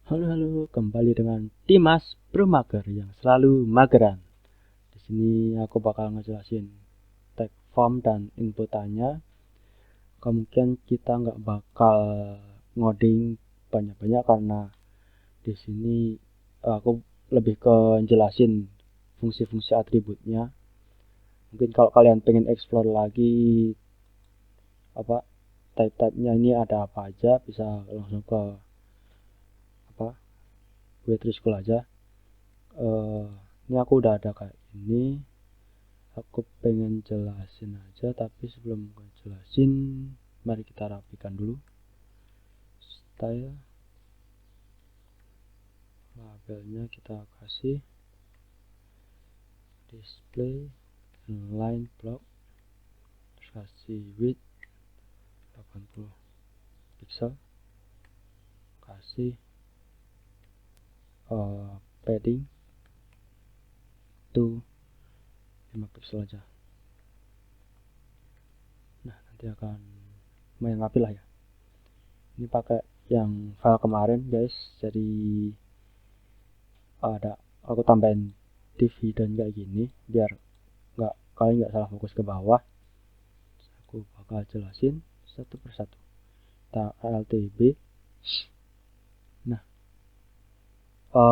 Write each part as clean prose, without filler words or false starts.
Halo, kembali dengan Dimas Brumager yang selalu mageran. Di sini aku bakal ngejelasin tag form dan inputannya. Kemungkinan kita nggak bakal ngoding banyak-banyak karena di sini aku lebih ke jelasin fungsi-fungsi atributnya. Mungkin kalau kalian pengen explore lagi apa type-typenya ini ada apa aja, bisa langsung ke W3 School aja. Ini aku udah ada kayak ini. Aku pengen jelasin aja, tapi sebelum gue jelasin, mari kita rapikan dulu. Style, labelnya kita kasih display, line block, terus kasih width 80 pixel, kasih padding to 5 pixel aja. Nah, nanti akan main rapi lah ya. Ini pakai yang file kemarin guys, jadi ada aku tambahin div hidden kayak gini biar kalian nggak salah fokus ke bawah. Aku bakal jelasin satu persatu. Kita LTB. Nah,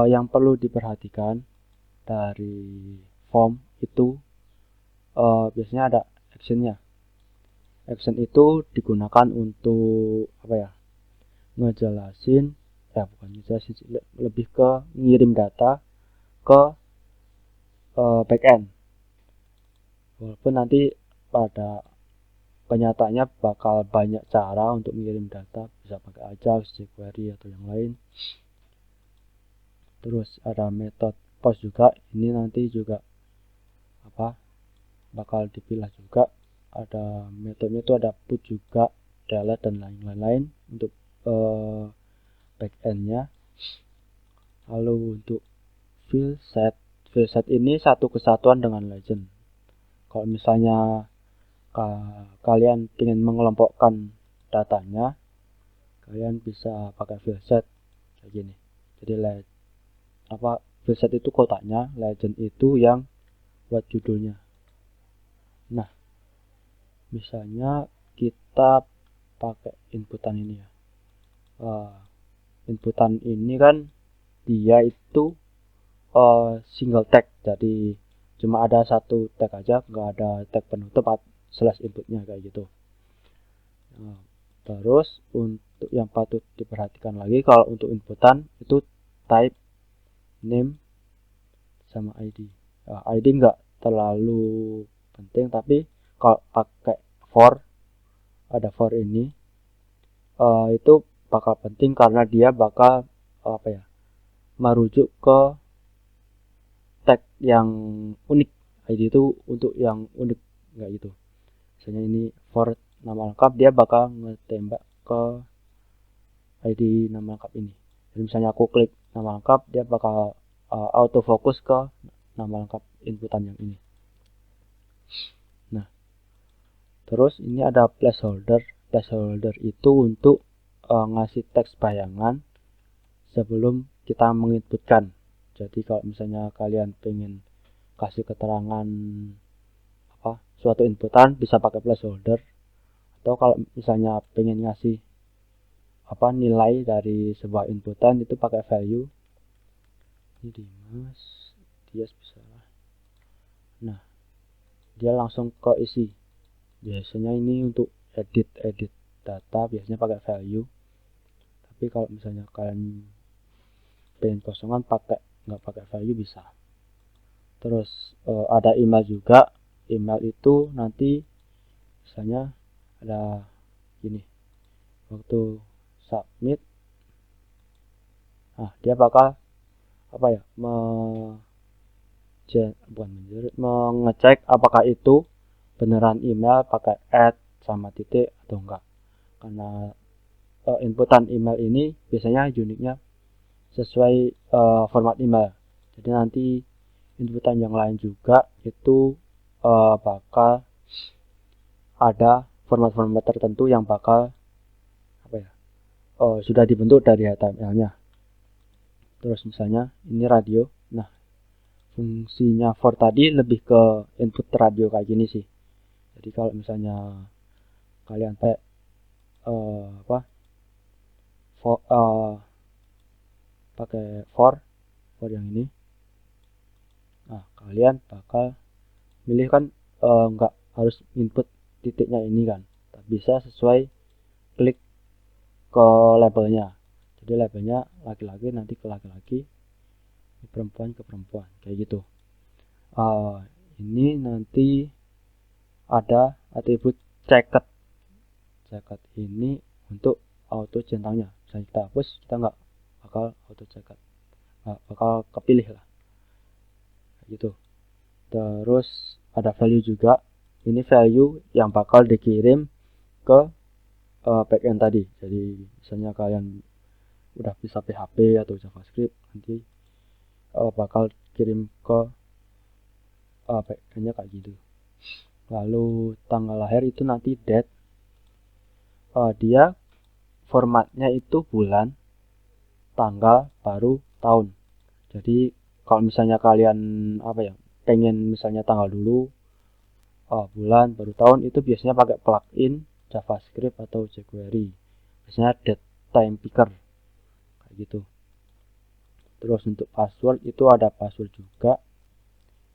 yang perlu diperhatikan dari form itu biasanya ada actionnya. Action itu digunakan untuk apa ya? Ngejelasin, bukan ngejelasin, lebih ke ngirim data ke backend. Walaupun nanti pada kenyataannya bakal banyak cara untuk mengirim data, bisa pakai Ajax, jQuery atau yang lain. Terus ada metode post juga, ini nanti juga bakal dipilah juga. Ada metodenya itu ada put juga, delete dan lain-lain untuk backendnya. Lalu untuk field set ini satu kesatuan dengan legend. Kalau misalnya kalian ingin mengelompokkan datanya, kalian bisa pakai field set kayak gini. Jadi field set itu kotaknya, legend itu yang buat judulnya. Nah, misalnya kita pakai inputan ini ya. Inputan ini kan dia itu single tag, jadi cuma ada satu tag aja, nggak ada tag penutup slash inputnya kayak gitu. Terus untuk yang patut diperhatikan lagi, kalau untuk inputan itu type, name, sama ID. ID nggak terlalu penting, tapi kalau pakai for, ada for ini itu bakal penting karena dia bakal merujuk ke tag yang unik. ID itu untuk yang unik nggak gitu. Misalnya ini for nama lengkap, dia bakal ngetembak ke ID nama lengkap ini. Jadi misalnya aku klik nama lengkap, dia bakal auto fokus ke nama lengkap inputan yang ini. Nah, terus ini ada placeholder. Placeholder itu untuk ngasih teks bayangan sebelum kita menginputkan. Jadi kalau misalnya kalian pengen kasih keterangan suatu inputan, bisa pakai placeholder. Atau kalau misalnya pengen ngasih nilai dari sebuah inputan, itu pakai value. Ini Dimas, dia bisa. Nah, dia langsung ke isi. Biasanya ini untuk edit data, biasanya pakai value. Tapi kalau misalnya kalian pengen kosongan, nggak pakai value bisa. Terus ada email juga. Email itu nanti misalnya ada gini, waktu submit, dia bakal mengecek apakah itu beneran email pakai add sama titik atau enggak. Karena inputan email ini biasanya uniknya sesuai format email. Jadi nanti inputan yang lain juga itu bakal ada format-format tertentu yang bakal sudah dibentuk dari HTML-nya. Terus misalnya ini radio. Nah, fungsinya for tadi lebih ke input radio kayak gini sih. Jadi kalau misalnya kalian pakai pakai for yang ini, nah kalian bakal milih kan, nggak harus input titiknya ini kan, bisa sesuai klik ke labelnya. Jadi labelnya laki-laki nanti ke laki-laki, perempuan ke perempuan, kayak gitu. Ini nanti ada atribut ceket. Ceket ini untuk auto centangnya. Misalnya kita hapus, kita nggak bakal auto ceket, nggak bakal kepilih lah, kayak gitu. Terus ada value juga. Ini value yang bakal dikirim ke backend tadi. Jadi misalnya kalian udah bisa PHP atau JavaScript, nanti bakal kirim ke backendnya kayak gitu. Lalu tanggal lahir itu nanti date. Dia formatnya itu bulan, tanggal, baru tahun. Jadi kalau misalnya kalian pengen misalnya tanggal dulu, bulan, baru tahun, itu biasanya pakai plugin JavaScript atau jQuery. Biasanya date time picker kayak gitu. Terus untuk password itu ada password juga.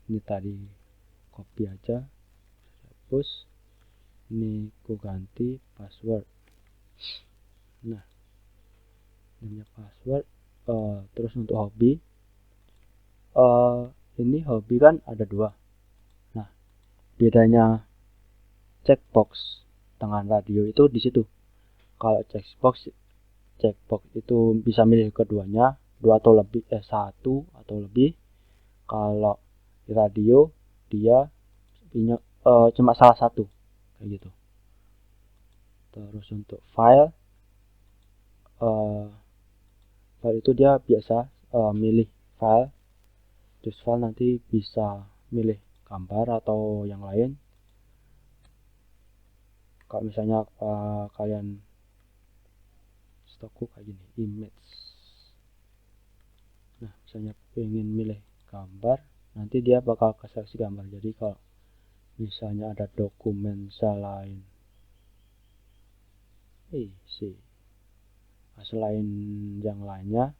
Ini tadi copy aja, hapus. Ini ku ganti password. Nah, namanya password. Terus untuk hobi, ini hobi kan ada 2. Nah, bedanya checkbox dengan radio itu di situ. Kalau checkbox itu bisa milih keduanya, 2 atau lebih, 1 atau lebih. Kalau di radio dia cuma salah satu, kayak gitu. Terus untuk file itu dia biasa milih file. Terus file nanti bisa milih gambar atau yang lain. Kalau misalnya kalian stokku kayak gini, image. Nah, misalnya pengen milih gambar, nanti dia bakal ke seleksi gambar. Jadi kalau misalnya ada dokumen selain yang lainnya,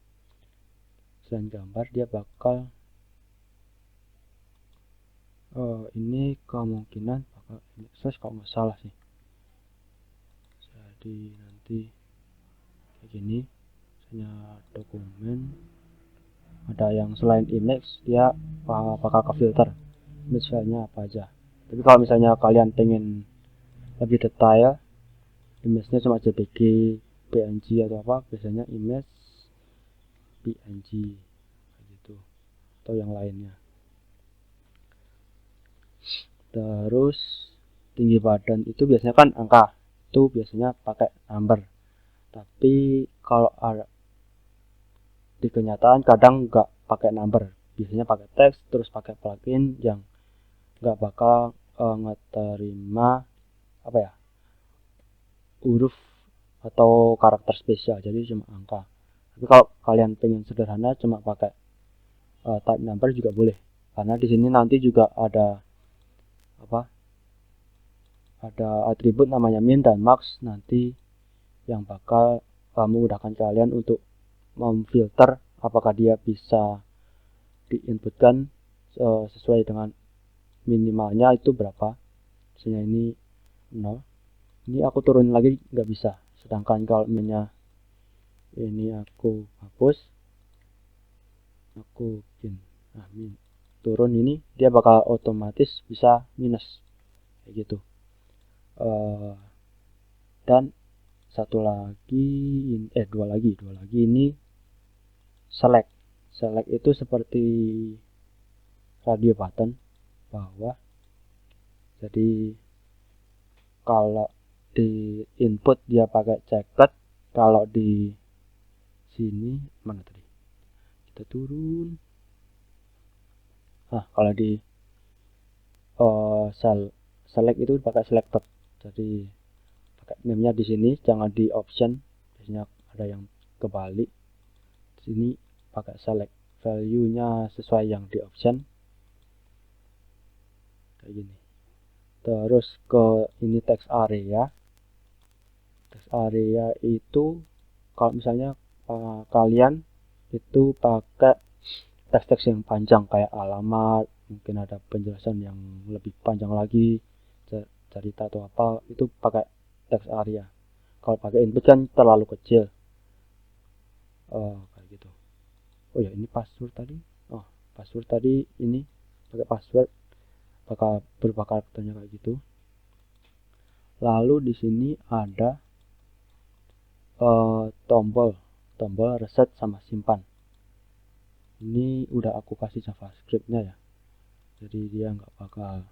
selain gambar, dia bakal ini kemungkinan bakal akses kalau nggak salah sih. Jadi nanti kayak gini, misalnya dokumen ada yang selain image, dia bakal ke filter misalnya apa aja. Tapi kalau misalnya kalian pengen lebih detail, image-nya cuma JPG, PNG atau apa, biasanya image PNG gitu, atau yang lainnya. Terus tinggi badan itu biasanya kan angka, itu biasanya pakai number. Tapi kalau ada di kenyataan kadang nggak pakai number, biasanya pakai teks, terus pakai plugin yang nggak bakal ngeterima huruf atau karakter spesial, jadi cuma angka. Tapi kalau kalian pengen sederhana cuma pakai type number juga boleh, karena di sini nanti juga ada atribut namanya min dan max nanti yang bakal memudahkan kalian untuk memfilter apakah dia bisa diinputkan sesuai dengan minimalnya itu berapa. Misalnya ini 0, ini aku turunin lagi nggak bisa. Sedangkan kalau minnya ini aku hapus, aku bikin min turun, ini dia bakal otomatis bisa minus kayak gitu. Dan satu lagi, dua lagi ini select itu seperti radio button bawah. Jadi kalau di input dia pakai ceket, kalau di sini mana tadi kita turun, kalau di select itu pakai selected. Jadi pakai name nya di sini, jangan di option, biasanya ada yang kebalik. Di sini pakai select value-nya sesuai yang di option kayak gini. Terus ke ini text area. Text area itu kalau misalnya kalian itu pakai teks-teks yang panjang kayak alamat, mungkin ada penjelasan yang lebih panjang lagi, cerita atau apa, itu pakai text area. Kalau pakai input kan terlalu kecil. Kayak gitu. Oh ya, ini password tadi. Oh, password tadi ini pakai password bakal berubah karakternya kayak gitu. Lalu di sini ada tombol reset sama simpan. Ini udah aku kasih JavaScript-nya ya. Jadi dia nggak bakal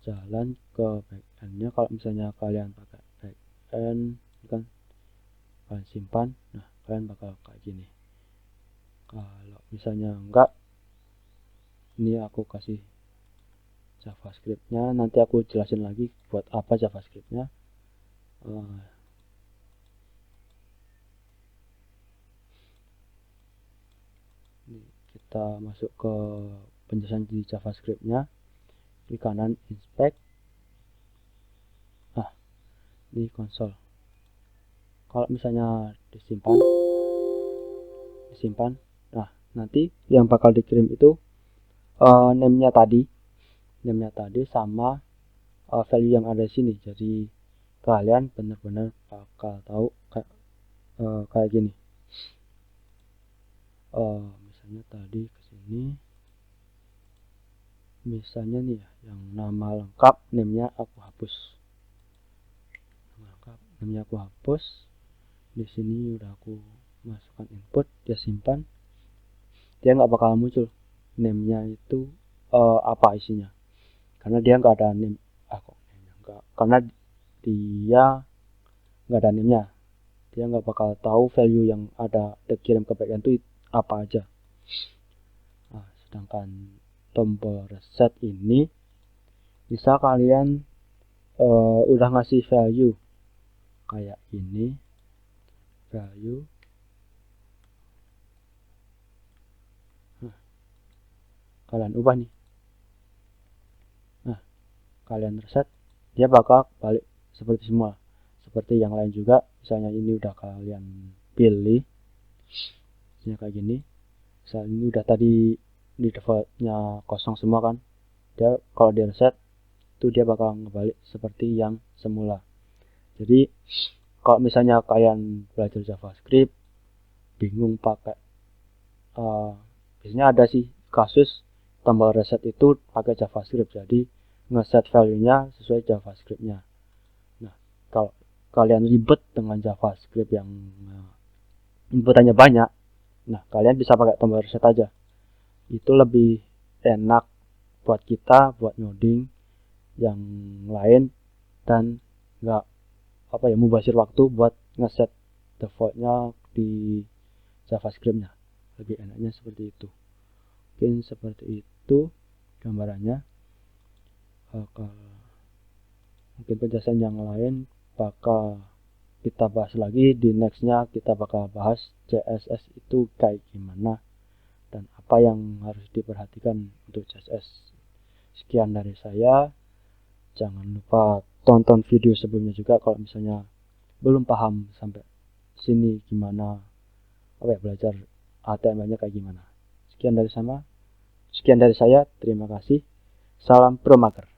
jalan ke backend-nya. Kalau misalnya kalian pakai backend kan kalian simpan, nah kalian bakal kayak gini. Kalau misalnya enggak, ini aku kasih JavaScript-nya, nanti aku jelasin lagi buat apa JavaScript-nya. Kita masuk ke penjelasan di JavaScript-nya. Klik kanan inspect. Nah, ini konsol. Kalau misalnya disimpan, nah nanti yang bakal dikirim itu name-nya tadi sama value yang ada di sini. Jadi kalian benar-benar bakal tahu kayak gini. Misalnya tadi ke sini, misalnya nih ya, yang nama lengkap name-nya aku hapus. Di sini udah aku masukkan input, dia simpan, dia nggak bakal muncul name-nya itu apa isinya, karena dia nggak ada name. Karena dia nggak ada name-nya, dia nggak bakal tahu value yang ada dikirim ke backend itu apa aja. Nah, sedangkan tombol reset ini bisa kalian udah ngasih value kayak ini, value. Nah, kalian ubah nih. Nah, kalian reset, dia bakal balik seperti semua, seperti yang lain juga. Misalnya ini udah kalian pilih, misalnya kayak gini. Misalnya ini udah tadi di defaultnya kosong semua kan, dia kalau di reset itu dia bakal ngebalik seperti yang semula. Jadi kalau misalnya kalian belajar JavaScript bingung pakai biasanya ada sih kasus tombol reset itu pakai JavaScript, jadi ngeset value-nya sesuai JavaScript-nya. Nah, kalau kalian ribet dengan JavaScript yang inputannya banyak, nah kalian bisa pakai tombol reset aja. Itu lebih enak buat kita buat ngoding yang lain dan nggak mubazir waktu buat ngeset defaultnya di JavaScript-nya. Lebih enaknya seperti itu. Mungkin seperti itu gambarannya. Mungkin penjelasan yang lain bakal kita bahas lagi di nextnya. Kita bakal bahas CSS itu kayak gimana dan apa yang harus diperhatikan untuk CSS. Sekian dari saya. Jangan lupa tonton video sebelumnya juga kalau misalnya belum paham sampai sini gimana belajar HTML-nya kayak gimana. Sekian dari saya. Terima kasih. Salam Promaker.